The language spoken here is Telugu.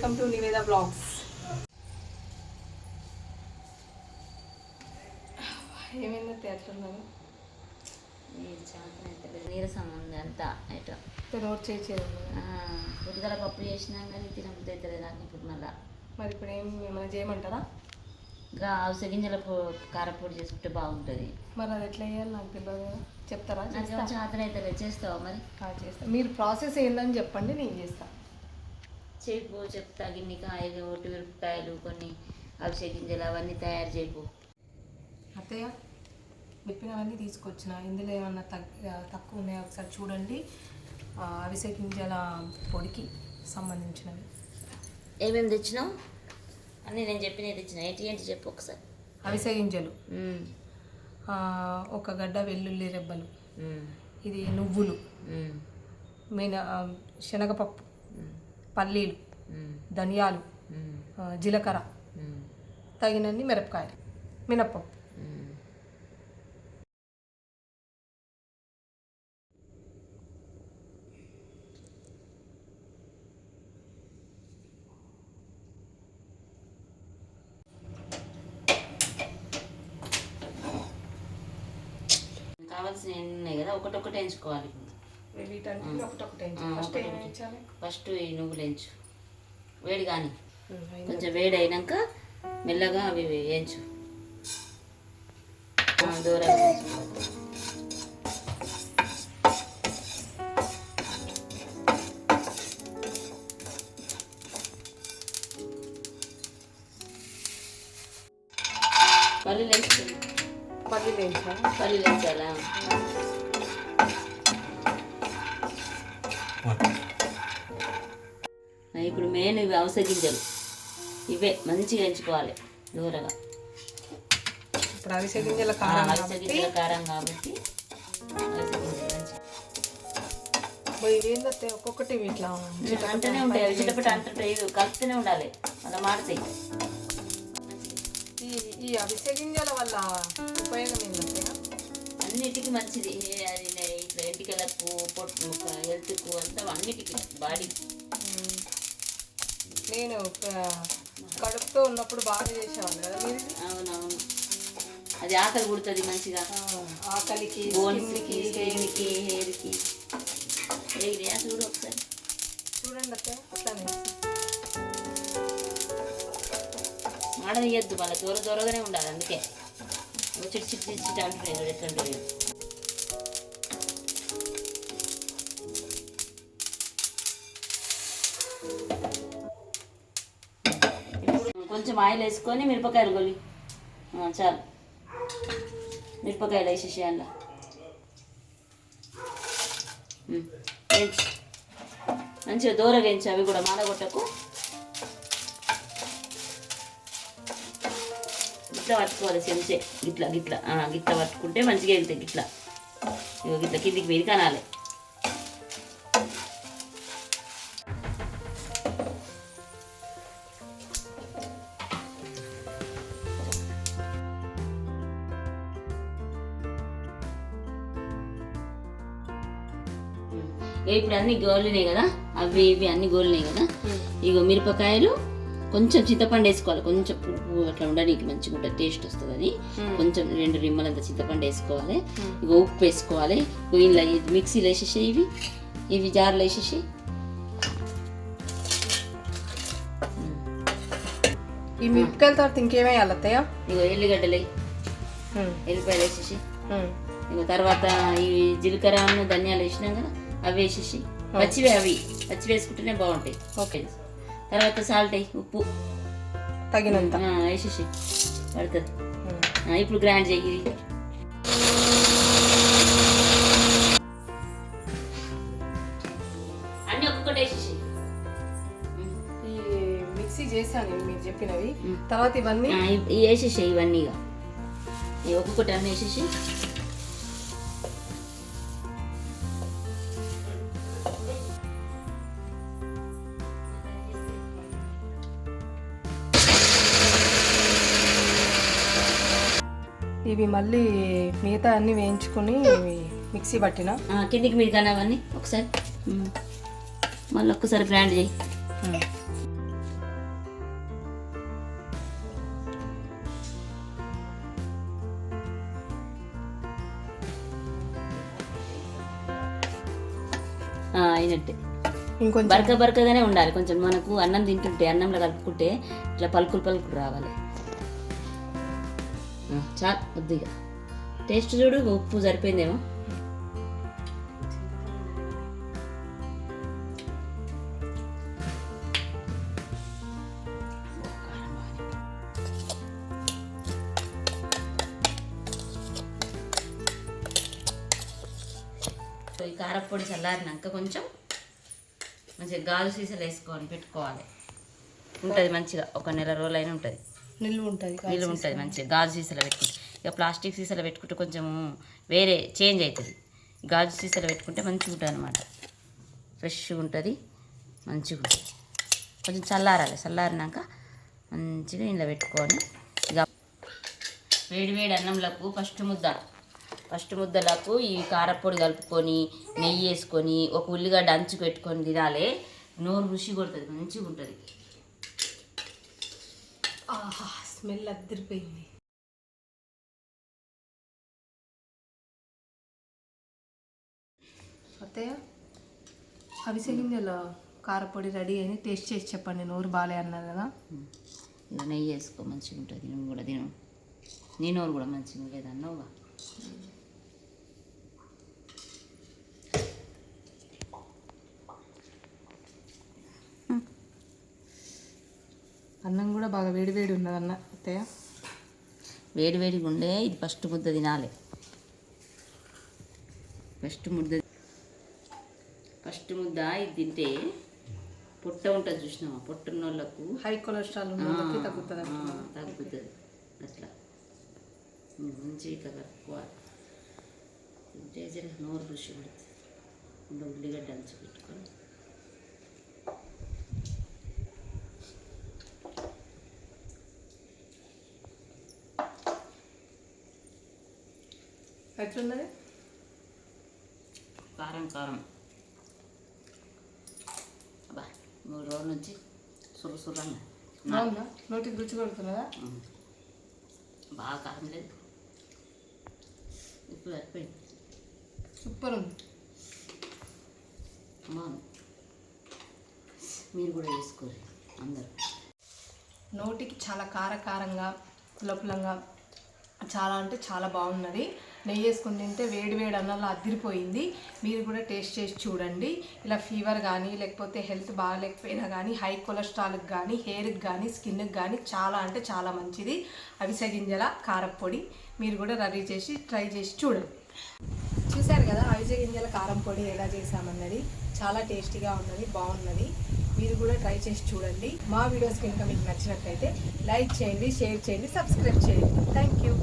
Welcome to Niveda blogs. ఏమైందంటే ఎట్లున్నాను నీరసం ఉంది అంతా ఎటో నోట్ చేసేది పొద్దుగల పప్పు చేసినా కానీ తినబుద్ధి అవుతుంది నాకు ఇప్పుడు మళ్ళా. మరి ఇప్పుడు ఏమైనా చేయమంటారా? ఇంకా అవిసె గింజల కారపొడి చేసుకుంటే బాగుంటుంది. మరి అది ఎట్లా చేయాలి నాకు తెలియదు కదా, చెప్తారా? చాతన అయితే చేస్తావా మరి? చేస్తా. మీరు ప్రాసెస్ ఏందని చెప్పండి, నేను చేస్తా. చేయిపో చెప్తా. గిన్ని కాయలు, ఒట్టి మిరపకాయలు, కొన్ని అవిసె గింజలు అవన్నీ తయారు చేయిపో. అత్తయ్య చెప్పినవన్నీ తీసుకొచ్చిన. ఇందులో ఏమన్నా తక్కువ ఉన్నాయో ఒకసారి చూడండి. అవిసె గింజల పొడికి సంబంధించినవి ఏమేమి తెచ్చినావు అని నేను చెప్పినవి తెచ్చిన. ఏంటి చెప్పు ఒకసారి. అవిసె గింజలు, ఒక గడ్డ వెల్లుల్లి రెబ్బలు, ఇది నువ్వులు, శనగపప్పు, పల్లీలు, ధనియాలు, జీలకర్ర, తగినన్ని మిరపకాయలు, మినప్పప్పు. కావాల్సిన ఎన్ని ఉన్నాయి కదా, ఒకటొకటి ఎంచుకోవాలి. ఫస్ట్ ఈ నువ్వులు ఎంచు, వేడి కానీ కొంచెం వేడి అయినాక మెల్లగా అవి వేయించు. దూరంగా పల్లీలు వేసుకోండి. పల్లీలు వేయించాలా? ఇప్పుడు మెయిన్ ఇవి అవిసె గింజలు, ఇవే మంచిగా ఎంచుకోవాలి దూరగా. ఇప్పుడు అవిసె గింజల కారం కాబట్టి అవిసె గింజలు మంచి ఒక్కొక్కటి ఇట్లా అంటూనే ఉంటాయి. అవి చిటపట అంటుంటాయి, ఇది కలుపుతూనే ఉండాలి, అలా మాడతాయి. ఈ అవిసె గింజల వల్ల ఉపయోగం ఏంటంటే అన్నిటికీ మంచిది. అది ఇట్లా ఎంటికలకు, పొట్టు, హెల్త్కు అంతా అన్నిటికీ బాడీ. నేను కడుపుతో ఉన్నప్పుడు బాగా చేసేవాళ్ళు కదా మీరు. అవునవును, అది ఆకలి పుడుతుంది మంచిగా. ఆకలికి, బోన్స్కి, స్కిన్కి, హెయిర్కి. ఏరియా చూడు ఒకసారి, చూడండి అట్లా అట్లానే మాడనియద్దు, మళ్ళీ దూరగానే ఉండాలి. అందుకే చిట్టి చిట్టి చిట్టి అంటున్నాయి ఎట్లుంటుంది. కొంచెం ఆయిల్ వేసుకొని మిరపకాయలు గొలి చాలు. మిరపకాయలు వేసేసి అందులో వేయించు, మంచిగా దూరగా వేయించు. అవి కూడా మాడగొట్టకు. గిట్లా పట్టుకోవాలి చెంచే, గిట్లా గిట్లా గిట్లా పట్టుకుంటే మంచిగా వెళ్తాయి. గిట్లా ఇగో గిట్లా కిందికి మీద కనాలి. ఇప్పుడు అన్ని గోలినాయి కదా, అవి ఇవి అన్ని గోలినాయి కదా. ఇగో మిరపకాయలు, కొంచెం చింతపండు వేసుకోవాలి. కొంచెం ఉప్పు అట్లా ఉండడానికి మంచిగా ఉంటుంది, టేస్ట్ వస్తుందని. కొంచెం 2 రిమ్మలంత చింతపండు వేసుకోవాలి. ఇక ఉప్పు వేసుకోవాలి. ఇలా మిక్సీలో వేసేసి ఇవి జార్లో వేసేసి ఈ మిరపకాయల తర్వాత ఇంకేమేయాలి అత్తయ్య? ఇక ఎల్లిగడ్డలు, ఎల్లిపాయలు వేసేసి, ఇక తర్వాత ఈ జీలకర్ర ధనియాలు వేసినాం కదా, అవి వేసేసి పచ్చివే, అవి పచ్చి వేసుకుంటేనే బాగుంటాయి. ఓకే. తర్వాత సాల్ట్ అయ్యి, ఉప్పు తగినంత వేసేసి పడుతుంది. ఇప్పుడు గ్రైండ్ చెయ్యి. అన్నీ ఒక్కొక్కటి వేసేసి ఈ మిక్సీ చేశాను మీరు చెప్పినవి. తర్వాత ఇవన్నీ వేసేసి, ఇవన్నీ ఒక్కొక్కటి అన్నీ వేసేసి ఇవి మళ్ళీ మిగతా అన్ని వేయించుకొని మిక్సీ పట్టిన కిందికి మీరు కానీ అవన్నీ ఒకసారి మళ్ళీ ఒక్కసారి గ్రైండ్ చేయి. అయినట్టే. ఇంకొంచెం బరకగానే ఉండాలి కొంచెం. మనకు అన్నం తింటుంటే అన్నంలో కలుపుకుంటే ఇట్లా పలుకులు రావాలి. చాలా కొద్దిగా టేస్ట్ చూడు, ఉప్పు సరిపోయిందేమో. ఈ కారపొడి చల్లారినాక కొంచెం మంచిగా గాజు సీసాలు వేసుకొని పెట్టుకోవాలి. ఉంటుంది మంచిగా, ఒక నెల రోజులైనా ఉంటుంది, నిల్వ ఉంటుంది మంచిగా గాజు సీసాలో పెట్టుకుంటే. ఇక ప్లాస్టిక్ సీసాలో పెట్టుకుంటే కొంచెం వేరే చేంజ్ అవుతుంది. గాజు సీసాలో పెట్టుకుంటే మంచిగా ఉంటుంది అనమాట, ఫ్రెష్గా ఉంటుంది, మంచిగా ఉంటుంది. కొంచెం చల్లారినాక మంచిగా ఇంట్లో పెట్టుకొని ఇక వేడి అన్నంలకు ఫస్ట్ ముద్దలకు ఈ కారపొడి కలుపుకొని నెయ్యి వేసుకొని ఒక ఉల్లిగడ్డ అంచు పెట్టుకొని తినాలి. నోరు రుచి కొడుతుంది, మంచిగా ఉంటుంది. ఆహా, స్మెల్ అద్దరిపోయింది. అత్తయ్య, అవిసె గింజల కారపొడి రెడీ అని టేస్ట్ చేసి చెప్పండి. నోరు బాలే అన్నారు కదా. ఇక నెయ్యి వేసుకో, మంచిగా ఉంటుంది. నువ్వు కూడా తిను, నీ నోరు కూడా మంచిగా లేదన్నావుగా. అన్నం కూడా బాగా వేడి ఉన్నదన్న అత్తయ్య. వేడిగా ఉండే ఇది ఫస్ట్ ముద్ద తినాలి. ఫస్ట్ ముద్ద ఇది తింటే పొట్ట ఉంటుంది చూసినావా, పొట్టున్న వాళ్ళకు హై కొలెస్ట్రాల్ తగ్గుతుంది అట్లా మంచిగా ఇట్లా కలుపుకోవాలి. తింటే నోరు రుచి పడుతుంది. ఉల్లిగడ్డ అంచు పెట్టుకొని ఎట్లున్నది? కారం అబ్బా, 3 రోజుల నుంచి సుర్రంగా నోటికి రుచి కొడుతున్నదా? బాగా కారం లేదు, ఇప్పుడు సరిపోయింది. సూపర్ ఉంది. మీరు కూడా వేసుకోరు అందరు. నోటికి చాలా కారంగా పులంగా చాలా అంటే చాలా బాగున్నది. నెయ్యి వేసుకుని తింటే వేడి అన్నంలో అదిరిపోయింది. మీరు కూడా టేస్ట్ చేసి చూడండి. ఇలా ఫీవర్ కానీ లేకపోతే హెల్త్ బాగాలేకపోయినా కానీ, హై కొలెస్ట్రాల్కి కానీ, హెయిర్కి కానీ, స్కిన్కి కానీ చాలా అంటే చాలా మంచిది అవిసె గింజల కారపొడి. మీరు కూడా ట్రై చేసి చూడండి. చూశారు కదా అవిసె గింజల కారం పొడి ఎలా చేసామన్నది. చాలా టేస్టీగా ఉన్నది, బాగున్నది. మీరు కూడా ట్రై చేసి చూడండి. మా వీడియోస్ కనుక మీకు నచ్చినట్లయితే లైక్ చేయండి, షేర్ చేయండి, సబ్స్క్రైబ్ చేయండి. Thank you.